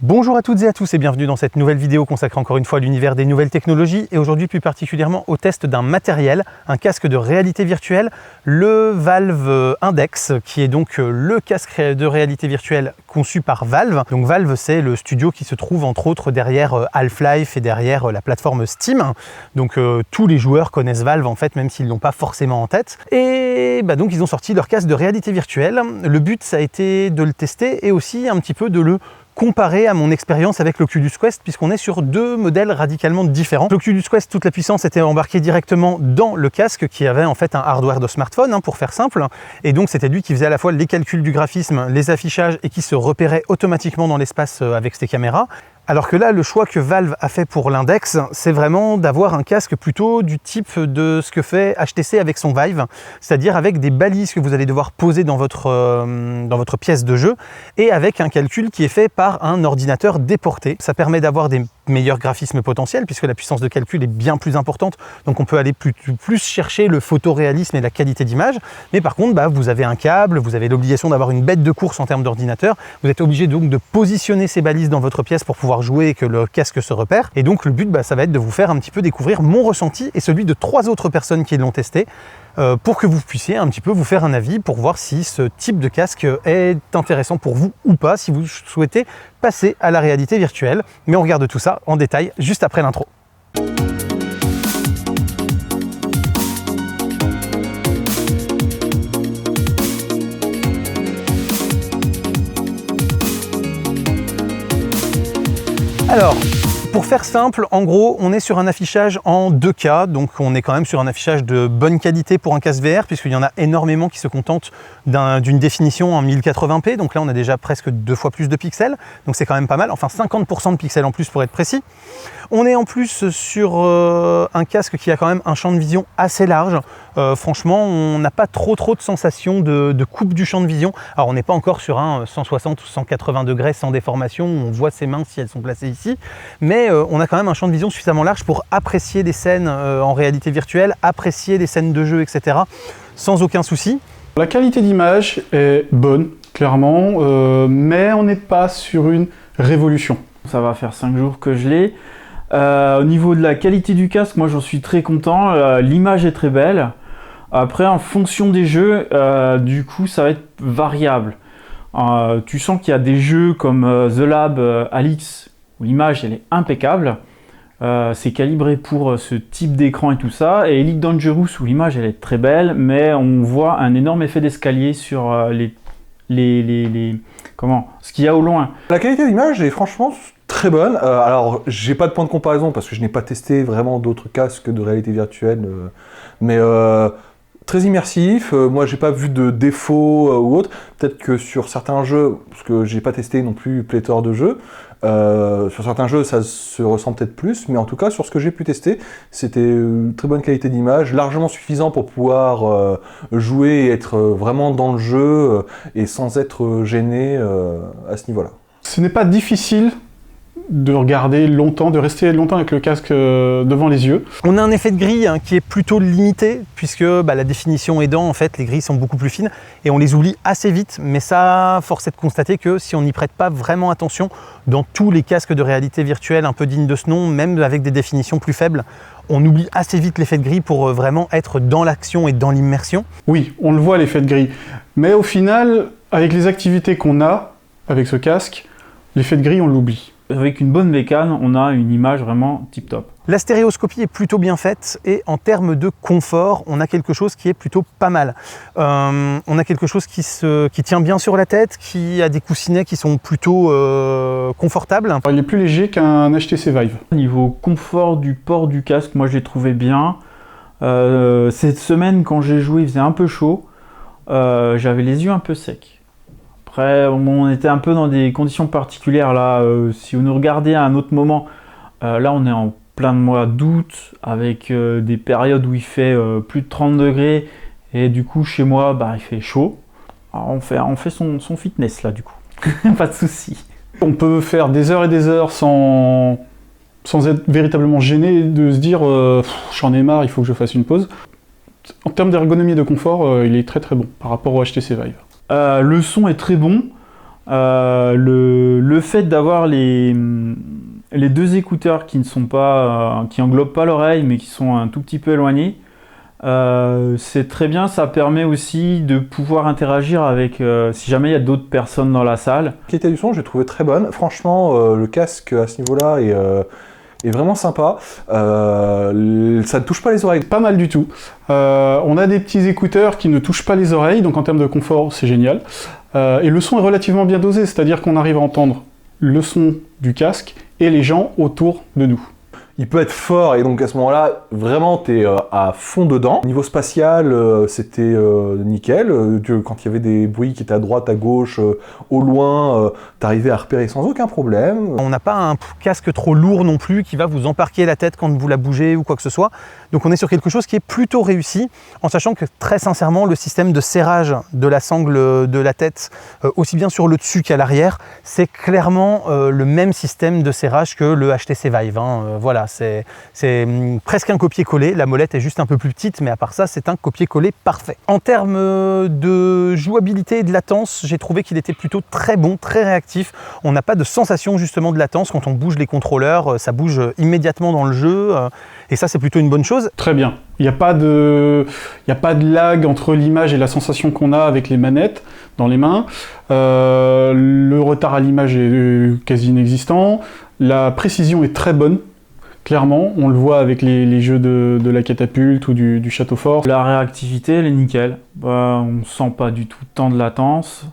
Bonjour à toutes et à tous et bienvenue dans cette nouvelle vidéo consacrée encore une fois à l'univers des nouvelles technologies et aujourd'hui plus particulièrement au test d'un matériel, un casque de réalité virtuelle, le Valve Index, qui est donc le casque de réalité virtuelle conçu par Valve. Donc Valve, c'est le studio qui se trouve entre autres derrière Half-Life et derrière la plateforme Steam. Donc tous les joueurs connaissent Valve en fait, même s'ils ne l'ont pas forcément en tête. Et donc ils ont sorti leur casque de réalité virtuelle. Le but ça a été de le tester et aussi un petit peu de le comparé à mon expérience avec l'Oculus Quest, puisqu'on est sur deux modèles radicalement différents. L'Oculus Quest, toute la puissance était embarquée directement dans le casque qui avait en fait un hardware de smartphone, pour faire simple. Et donc c'était lui qui faisait à la fois les calculs du graphisme, les affichages et qui se repérait automatiquement dans l'espace avec ses caméras. Alors que là, le choix que Valve a fait pour l'Index, c'est vraiment d'avoir un casque plutôt du type de ce que fait HTC avec son Vive, c'est-à-dire avec des balises que vous allez devoir poser dans votre pièce de jeu et avec un calcul qui est fait par un ordinateur déporté. Ça permet d'avoir des meilleurs graphismes potentiels puisque la puissance de calcul est bien plus importante, donc on peut aller plus chercher le photoréalisme et la qualité d'image. Mais par contre, vous avez un câble, vous avez l'obligation d'avoir une bête de course en termes d'ordinateur, vous êtes obligé donc de positionner ces balises dans votre pièce pour pouvoir jouer et que le casque se repère. Et donc le but, ça va être de vous faire un petit peu découvrir mon ressenti et celui de 3 autres personnes qui l'ont testé pour que vous puissiez un petit peu vous faire un avis pour voir si ce type de casque est intéressant pour vous ou pas, si vous souhaitez passer à la réalité virtuelle. Mais on regarde tout ça en détail juste après l'intro. Alors, pour faire simple, en gros, on est sur un affichage en 2K, donc on est quand même sur un affichage de bonne qualité pour un casque VR, puisqu'il y en a énormément qui se contentent d'une définition en 1080p, donc là on a déjà presque 2 fois plus de pixels, donc c'est quand même pas mal, enfin 50% de pixels en plus pour être précis. On est en plus sur un casque qui a quand même un champ de vision assez large. Franchement, on n'a pas trop de sensation de coupe du champ de vision. Alors on n'est pas encore sur un 160 ou 180 degrés sans déformation, où on voit ses mains si elles sont placées ici, mais on a quand même un champ de vision suffisamment large pour apprécier des scènes en réalité virtuelle, apprécier des scènes de jeu, etc. sans aucun souci. La qualité d'image est bonne, clairement, mais on n'est pas sur une révolution. Ça va faire 5 jours que je l'ai. Au niveau de la qualité du casque, moi j'en suis très content. L'image est très belle. Après, en fonction des jeux, du coup, ça va être variable. Tu sens qu'il y a des jeux comme The Lab Alyx, où l'image elle est impeccable. C'est calibré pour ce type d'écran et tout ça. Et Elite Dangerous, où l'image elle est très belle, mais on voit un énorme effet d'escalier sur ce qu'il y a au loin. La qualité d'image est franchement très bonne. Alors, j'ai pas de point de comparaison parce que je n'ai pas testé vraiment d'autres casques de réalité virtuelle, mais très immersif. Moi, j'ai pas vu de défauts ou autre. Peut-être que sur certains jeux, parce que j'ai pas testé non plus pléthore de jeux, sur certains jeux, ça se ressent peut-être plus, mais en tout cas, sur ce que j'ai pu tester, c'était une très bonne qualité d'image, largement suffisant pour pouvoir jouer et être vraiment dans le jeu et sans être gêné à ce niveau-là. Ce n'est pas difficile de regarder longtemps, de rester longtemps avec le casque devant les yeux. On a un effet de grille qui est plutôt limité, puisque la définition aidant, en fait, les grilles sont beaucoup plus fines et on les oublie assez vite. Mais ça, force est de constater que si on n'y prête pas vraiment attention, dans tous les casques de réalité virtuelle un peu dignes de ce nom, même avec des définitions plus faibles, on oublie assez vite l'effet de grille pour vraiment être dans l'action et dans l'immersion. Oui, on le voit l'effet de grille. Mais au final, avec les activités qu'on a avec ce casque, l'effet de grille, on l'oublie. Avec une bonne bécane, on a une image vraiment tip-top. La stéréoscopie est plutôt bien faite et en termes de confort, on a quelque chose qui est plutôt pas mal. On a quelque chose qui tient bien sur la tête, qui a des coussinets qui sont plutôt confortables. Il est plus léger qu'un HTC Vive. Niveau confort du port du casque, moi je l'ai trouvé bien. Cette semaine, quand j'ai joué, il faisait un peu chaud. J'avais les yeux un peu secs. Après, on était un peu dans des conditions particulières là. Si vous nous regardez à un autre moment, là on est en plein mois d'août avec des périodes où il fait plus de 30 degrés et du coup chez moi il fait chaud. Alors, on fait son fitness là du coup, pas de souci. On peut faire des heures et des heures sans être véritablement gêné de se dire j'en ai marre, il faut que je fasse une pause. En termes d'ergonomie et de confort, il est très très bon par rapport au HTC Vive. Le son est très bon. Le fait d'avoir les 2 écouteurs qui ne sont pas, qui englobent pas l'oreille, mais qui sont un tout petit peu éloignés, c'est très bien. Ça permet aussi de pouvoir interagir avec, si jamais il y a d'autres personnes dans la salle. La qualité du son, j'ai trouvé très bonne. Franchement, le casque à ce niveau-là est vraiment sympa. Ça ne touche pas les oreilles. Pas mal du tout. On a des petits écouteurs qui ne touchent pas les oreilles, donc en termes de confort, c'est génial. Et le son est relativement bien dosé, c'est-à-dire qu'on arrive à entendre le son du casque et les gens autour de nous. Il peut être fort et donc à ce moment-là, vraiment, tu es à fond dedans. Niveau spatial, c'était nickel. Quand il y avait des bruits qui étaient à droite, à gauche, au loin, t'arrivais à repérer sans aucun problème. On n'a pas un casque trop lourd non plus qui va vous embarquer la tête quand vous la bougez ou quoi que ce soit. Donc on est sur quelque chose qui est plutôt réussi, en sachant que très sincèrement, le système de serrage de la sangle de la tête, aussi bien sur le dessus qu'à l'arrière, c'est clairement le même système de serrage que le HTC Vive. Voilà, c'est presque un copier-coller. La molette est juste un peu plus petite, mais à part ça, c'est un copier-coller parfait. En termes de jouabilité et de latence, j'ai trouvé qu'il était plutôt très bon, très réactif. On n'a pas de sensation justement de latence quand on bouge les contrôleurs, ça bouge immédiatement dans le jeu, et ça c'est plutôt une bonne chose. Très bien. Il n'y a pas de lag entre l'image et la sensation qu'on a avec les manettes dans les mains. Le retard à l'image est quasi inexistant. La précision est très bonne. Clairement, on le voit avec les jeux de la catapulte ou du château fort. La réactivité, elle est nickel. On ne sent pas du tout tant de latence.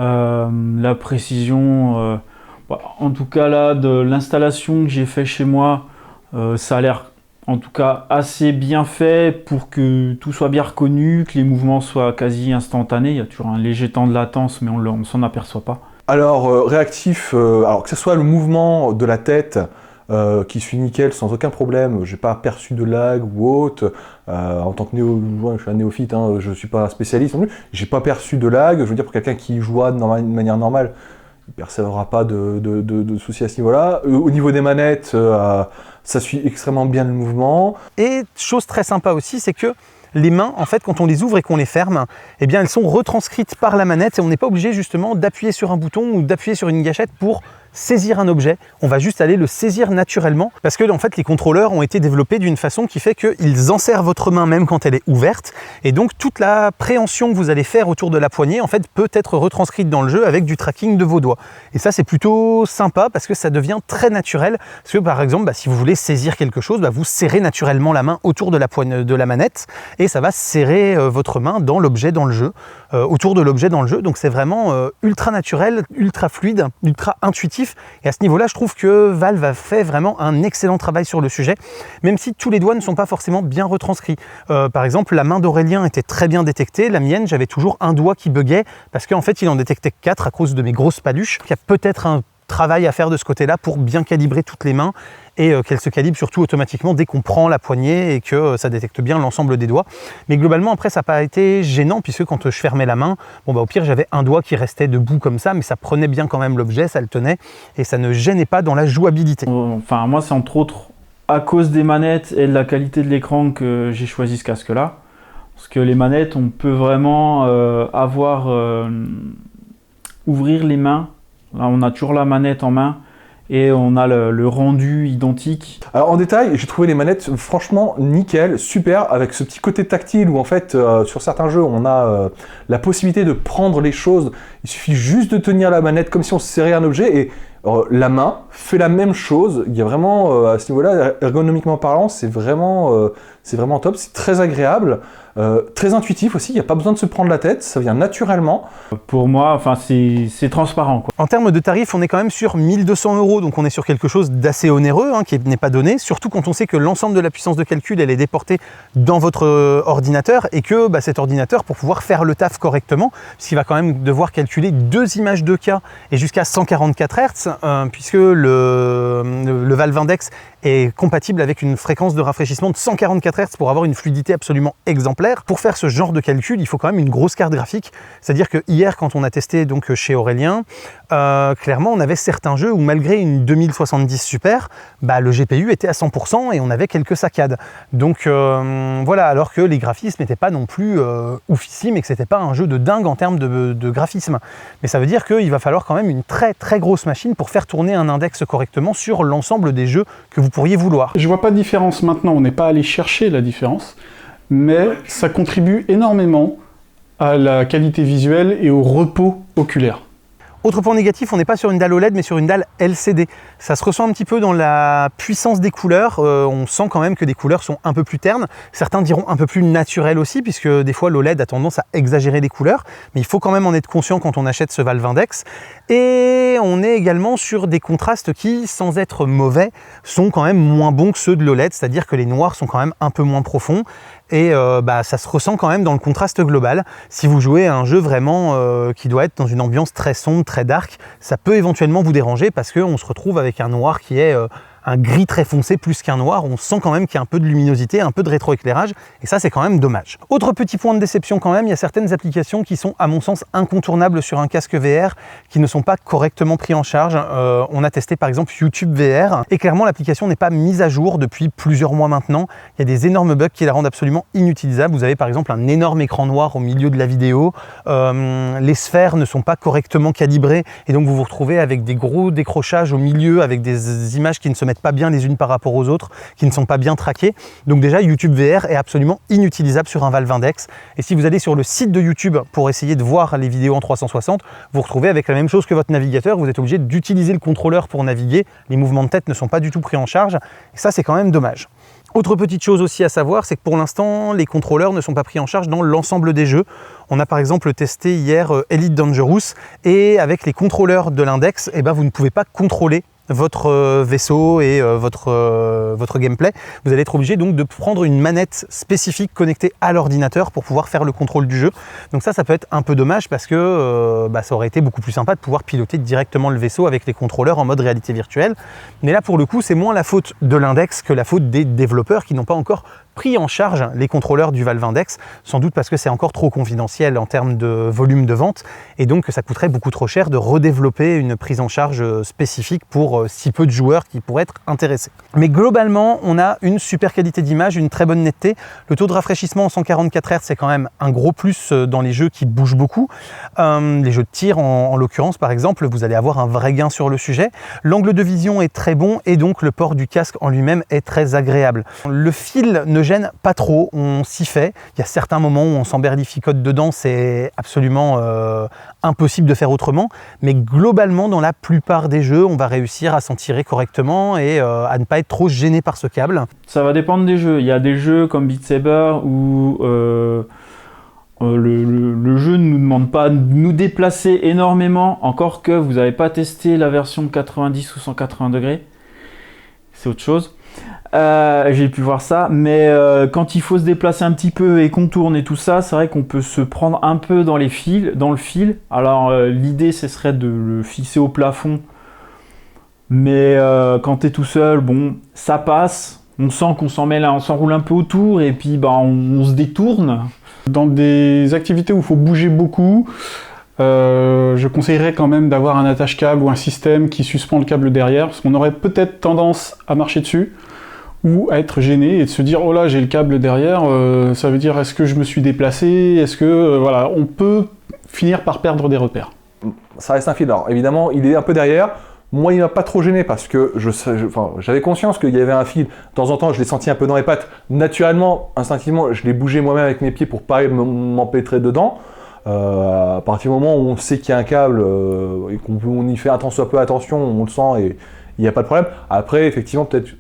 La précision, en tout cas là, de l'installation que j'ai fait chez moi, ça a l'air en tout cas assez bien fait pour que tout soit bien reconnu, que les mouvements soient quasi instantanés. Il y a toujours un léger temps de latence, mais on ne s'en aperçoit pas. Alors, réactif, alors que ce soit le mouvement de la tête, qui suit nickel sans aucun problème, j'ai pas perçu de lag ou autre. En tant que je suis un néophyte, je suis pas spécialiste non plus, j'ai pas perçu de lag. Je veux dire, pour quelqu'un qui joue de manière normale, il ne percevra pas de soucis à ce niveau-là. Au niveau des manettes, ça suit extrêmement bien le mouvement. Et chose très sympa aussi, c'est que les mains, en fait, quand on les ouvre et qu'on les ferme, eh bien, elles sont retranscrites par la manette et on n'est pas obligé justement d'appuyer sur un bouton ou d'appuyer sur une gâchette pour saisir un objet. On va juste aller le saisir naturellement parce que en fait les contrôleurs ont été développés d'une façon qui fait qu'ils enserrent votre main même quand elle est ouverte, et donc toute la préhension que vous allez faire autour de la poignée en fait peut être retranscrite dans le jeu avec du tracking de vos doigts. Et ça c'est plutôt sympa parce que ça devient très naturel, parce que par exemple si vous voulez saisir quelque chose, vous serrez naturellement la main autour de la poignée de la manette et ça va serrer votre main dans l'objet dans le jeu, autour de l'objet dans le jeu. Donc c'est vraiment ultra naturel, ultra fluide, ultra intuitif. Et à ce niveau-là, je trouve que Valve a fait vraiment un excellent travail sur le sujet, même si tous les doigts ne sont pas forcément bien retranscrits. Par exemple, la main d'Aurélien était très bien détectée. La mienne, j'avais toujours un doigt qui buguait, parce qu'en fait, il en détectait 4 à cause de mes grosses paluches. Il y a peut-être un travail à faire de ce côté-là pour bien calibrer toutes les mains et qu'elles se calibrent surtout automatiquement dès qu'on prend la poignée et que ça détecte bien l'ensemble des doigts. Mais globalement, après, ça n'a pas été gênant puisque quand je fermais la main, au pire, j'avais un doigt qui restait debout comme ça, mais ça prenait bien quand même l'objet, ça le tenait et ça ne gênait pas dans la jouabilité. Enfin, moi, c'est entre autres à cause des manettes et de la qualité de l'écran que j'ai choisi ce casque-là. Parce que les manettes, on peut vraiment ouvrir les mains. Là, on a toujours la manette en main et on a le rendu identique. Alors en détail, j'ai trouvé les manettes franchement nickel, super, avec ce petit côté tactile où en fait sur certains jeux on a la possibilité de prendre les choses. Il suffit juste de tenir la manette comme si on serrait un objet et la main fait la même chose. Il y a vraiment à ce niveau-là, ergonomiquement parlant, c'est vraiment top, c'est très agréable. Très intuitif aussi, il n'y a pas besoin de se prendre la tête, ça vient naturellement. Pour moi, c'est transparent, quoi. En termes de tarifs, on est quand même sur 1 200 €, donc on est sur quelque chose d'assez onéreux, qui n'est pas donné, surtout quand on sait que l'ensemble de la puissance de calcul, elle est déportée dans votre ordinateur, et que cet ordinateur, pour pouvoir faire le taf correctement, puisqu'il va quand même devoir calculer 2 images 2K et jusqu'à 144 Hz, puisque le Valve Index est compatible avec une fréquence de rafraîchissement de 144 Hz pour avoir une fluidité absolument exemplaire. Pour faire ce genre de calcul, il faut quand même une grosse carte graphique. C'est-à-dire que hier, quand on a testé donc chez Aurélien, clairement, on avait certains jeux où malgré une 2070 Super, le GPU était à 100% et on avait quelques saccades. Donc voilà, alors que les graphismes n'étaient pas non plus oufissimes et que c'était pas un jeu de dingue en termes de graphisme. Mais ça veut dire qu'il va falloir quand même une très très grosse machine pour faire tourner un index correctement sur l'ensemble des jeux que vous pourriez vouloir. Je vois pas de différence maintenant, on n'est pas allé chercher la différence, mais ça contribue énormément à la qualité visuelle et au repos oculaire. Autre point négatif, on n'est pas sur une dalle OLED mais sur une dalle LCD. Ça se ressent un petit peu dans la puissance des couleurs, on sent quand même que des couleurs sont un peu plus ternes. Certains diront un peu plus naturelles aussi, puisque des fois l'OLED a tendance à exagérer les couleurs, mais il faut quand même en être conscient quand on achète ce Valve Index. Et on est également sur des contrastes qui, sans être mauvais, sont quand même moins bons que ceux de l'OLED, c'est-à-dire que les noirs sont quand même un peu moins profonds. Et ça se ressent quand même dans le contraste global. Si vous jouez à un jeu vraiment qui doit être dans une ambiance très sombre, très dark, ça peut éventuellement vous déranger parce qu'on se retrouve avec un noir qui est un gris très foncé plus qu'un noir. On sent quand même qu'il y a un peu de luminosité, un peu de rétroéclairage, et ça c'est quand même dommage. Autre petit point de déception quand même, il y a certaines applications qui sont à mon sens incontournables sur un casque VR, qui ne sont pas correctement pris en charge. On a testé par exemple YouTube VR, et clairement l'application n'est pas mise à jour depuis plusieurs mois maintenant. Il y a des énormes bugs qui la rendent absolument inutilisable. Vous avez par exemple un énorme écran noir au milieu de la vidéo, les sphères ne sont pas correctement calibrées, et donc vous vous retrouvez avec des gros décrochages au milieu, avec des images qui ne se mettent pas bien les unes par rapport aux autres, qui ne sont pas bien traquées. Donc déjà, YouTube VR est absolument inutilisable sur un Valve Index. Et si vous allez sur le site de YouTube pour essayer de voir les vidéos en 360, vous vous retrouvez avec la même chose que votre navigateur. Vous êtes obligé d'utiliser le contrôleur pour naviguer. Les mouvements de tête ne sont pas du tout pris en charge. Et ça, c'est quand même dommage. Autre petite chose aussi à savoir, c'est que pour l'instant, les contrôleurs ne sont pas pris en charge dans l'ensemble des jeux. On a par exemple testé hier Elite Dangerous, et avec les contrôleurs de l'index, vous ne pouvez pas contrôler votre vaisseau et votre gameplay. Vous allez être obligé donc de prendre une manette spécifique connectée à l'ordinateur pour pouvoir faire le contrôle du jeu. Donc ça peut être un peu dommage parce que ça aurait été beaucoup plus sympa de pouvoir piloter directement le vaisseau avec les contrôleurs en mode réalité virtuelle. Mais là pour le coup c'est moins la faute de l'index que la faute des développeurs qui n'ont pas encore pris en charge les contrôleurs du Valve Index, sans doute parce que c'est encore trop confidentiel en termes de volume de vente, et donc ça coûterait beaucoup trop cher de redévelopper une prise en charge spécifique pour si peu de joueurs qui pourraient être intéressés. Mais globalement, on a une super qualité d'image, une très bonne netteté. Le taux de rafraîchissement en 144 Hz, c'est quand même un gros plus dans les jeux qui bougent beaucoup. Les jeux de tir, en l'occurrence, par exemple, vous allez avoir un vrai gain sur le sujet. L'angle de vision est très bon, et donc le port du casque en lui-même est très agréable. Le fil ne gêne pas trop, on s'y fait. Il y a certains moments où on s'emberlificote dedans, c'est absolument impossible de faire autrement, mais globalement dans la plupart des jeux on va réussir à s'en tirer correctement et à ne pas être trop gêné par ce câble. Ça va dépendre des jeux. Il y a des jeux comme Beat Saber où le jeu ne nous demande pas de nous déplacer énormément, encore que vous n'avez pas testé la version 90 ou 180 degrés, c'est autre chose. J'ai pu voir ça, mais quand il faut se déplacer un petit peu et qu'on tourne et tout ça, c'est vrai qu'on peut se prendre un peu dans le fil. Alors l'idée ce serait de le fixer au plafond, mais quand tu es tout seul, bon, ça passe. On sent qu'on on s'enroule un peu autour et puis on se détourne. Dans des activités où il faut bouger beaucoup, je conseillerais quand même d'avoir un attache-câble ou un système qui suspend le câble derrière, parce qu'on aurait peut-être tendance à marcher dessus ou à être gêné et de se dire oh là j'ai le câble derrière, ça veut dire est-ce que je me suis déplacé, est-ce que voilà, on peut finir par perdre des repères. Ça reste un fil. Alors évidemment il est un peu derrière. Moi, il m'a pas trop gêné parce que j'avais conscience qu'il y avait un fil. De temps en temps, je l'ai senti un peu dans les pattes. Naturellement, instinctivement, je l'ai bougé moi-même avec mes pieds pour pas m'empêtrer dedans. À partir du moment où on sait qu'il y a un câble et qu'on y fait un tant soit peu attention, on le sent et il n'y a pas de problème. Après, effectivement, peut-être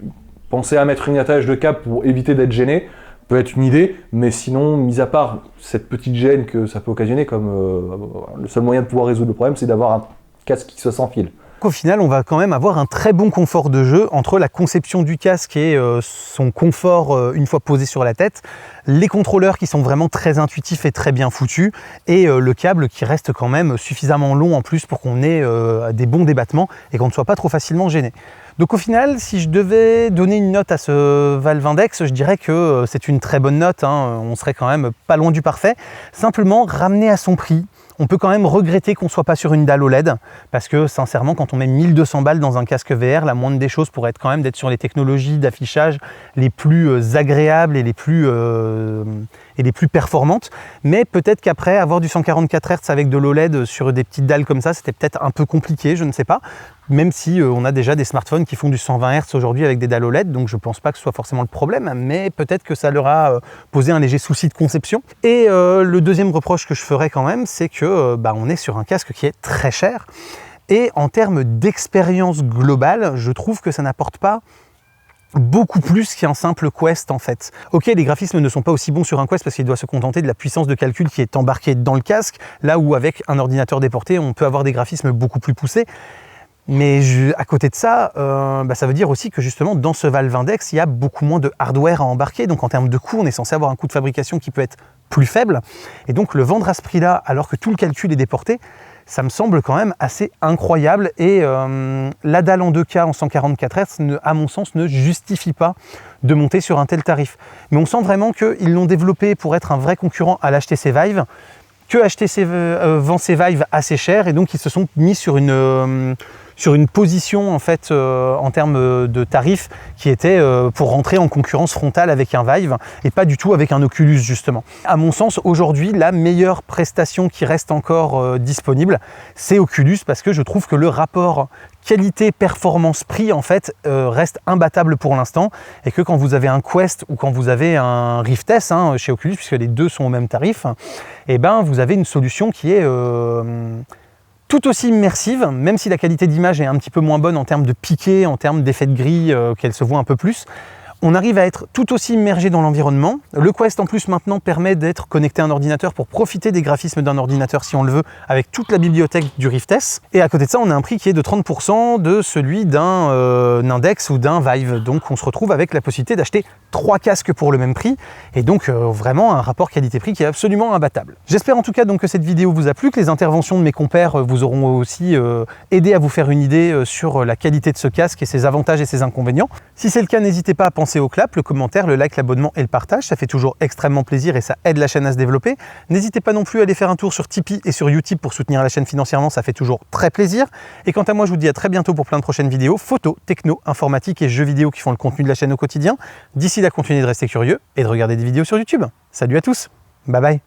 penser à mettre une attache de câble pour éviter d'être gêné peut être une idée, mais sinon, mis à part cette petite gêne que ça peut occasionner, comme le seul moyen de pouvoir résoudre le problème, c'est d'avoir un casque qui soit sans fil. Au final, on va quand même avoir un très bon confort de jeu entre la conception du casque et son confort une fois posé sur la tête, les contrôleurs qui sont vraiment très intuitifs et très bien foutus, et le câble qui reste quand même suffisamment long en plus pour qu'on ait des bons débattements et qu'on ne soit pas trop facilement gêné. Donc au final, si je devais donner une note à ce Valve Index, je dirais que c'est une très bonne note, hein. On serait quand même pas loin du parfait. Simplement, ramené à son prix, on peut quand même regretter qu'on ne soit pas sur une dalle OLED, parce que sincèrement, quand on met 1200 balles dans un casque VR, la moindre des choses pourrait être quand même d'être sur les technologies d'affichage les plus agréables et les plus performantes. Mais peut-être qu'après, avoir du 144 Hz avec de l'OLED sur des petites dalles comme ça, c'était peut-être un peu compliqué, je ne sais pas. Même si on a déjà des smartphones qui font du 120 Hz aujourd'hui avec des dalles OLED, donc je ne pense pas que ce soit forcément le problème, mais peut-être que ça leur a posé un léger souci de conception. Et le deuxième reproche que je ferais quand même, c'est que on est sur un casque qui est très cher, et en termes d'expérience globale, je trouve que ça n'apporte pas beaucoup plus qu'un simple Quest en fait. Ok, les graphismes ne sont pas aussi bons sur un Quest parce qu'il doit se contenter de la puissance de calcul qui est embarquée dans le casque, là où avec un ordinateur déporté, on peut avoir des graphismes beaucoup plus poussés. Mais à côté de ça, ça veut dire aussi que justement dans ce Valve Index, il y a beaucoup moins de hardware à embarquer. Donc en termes de coût, on est censé avoir un coût de fabrication qui peut être plus faible. Et donc le vendre à ce prix-là, alors que tout le calcul est déporté, ça me semble quand même assez incroyable. Et la dalle en 2K en 144 Hz, à mon sens, ne justifie pas de monter sur un tel tarif. Mais on sent vraiment qu'ils l'ont développé pour être un vrai concurrent à l'HTC Vive, que HTC vend ses Vive assez cher, et donc ils se sont mis sur une position en fait en termes de tarifs qui était pour rentrer en concurrence frontale avec un Vive et pas du tout avec un Oculus justement. À mon sens, aujourd'hui, la meilleure prestation qui reste encore disponible, c'est Oculus, parce que je trouve que le rapport qualité-performance-prix en fait reste imbattable pour l'instant, et que quand vous avez un Quest ou quand vous avez un Rift S chez Oculus, puisque les deux sont au même tarif, et vous avez une solution qui est tout aussi immersive, même si la qualité d'image est un petit peu moins bonne en termes de piqué, en termes d'effet de grille, qu'elle se voit un peu plus. On arrive à être tout aussi immergé dans l'environnement. Le Quest en plus maintenant permet d'être connecté à un ordinateur pour profiter des graphismes d'un ordinateur si on le veut, avec toute la bibliothèque du Rift S. Et à côté de ça, on a un prix qui est de 30% de celui d'un Index ou d'un Vive. Donc on se retrouve avec la possibilité d'acheter 3 casques pour le même prix, et donc vraiment un rapport qualité-prix qui est absolument imbattable. J'espère en tout cas donc que cette vidéo vous a plu, que les interventions de mes compères vous auront aussi aidé à vous faire une idée sur la qualité de ce casque et ses avantages et ses inconvénients. Si c'est le cas, n'hésitez pas à penser au clap, le commentaire, le like, l'abonnement et le partage, ça fait toujours extrêmement plaisir et ça aide la chaîne à se développer. N'hésitez pas non plus à aller faire un tour sur Tipeee et sur Utip pour soutenir la chaîne financièrement, ça fait toujours très plaisir. Et quant à moi, je vous dis à très bientôt pour plein de prochaines vidéos, photos, techno, informatique et jeux vidéo qui font le contenu de la chaîne au quotidien. D'ici là, continuez de rester curieux et de regarder des vidéos sur YouTube. Salut à tous, bye bye.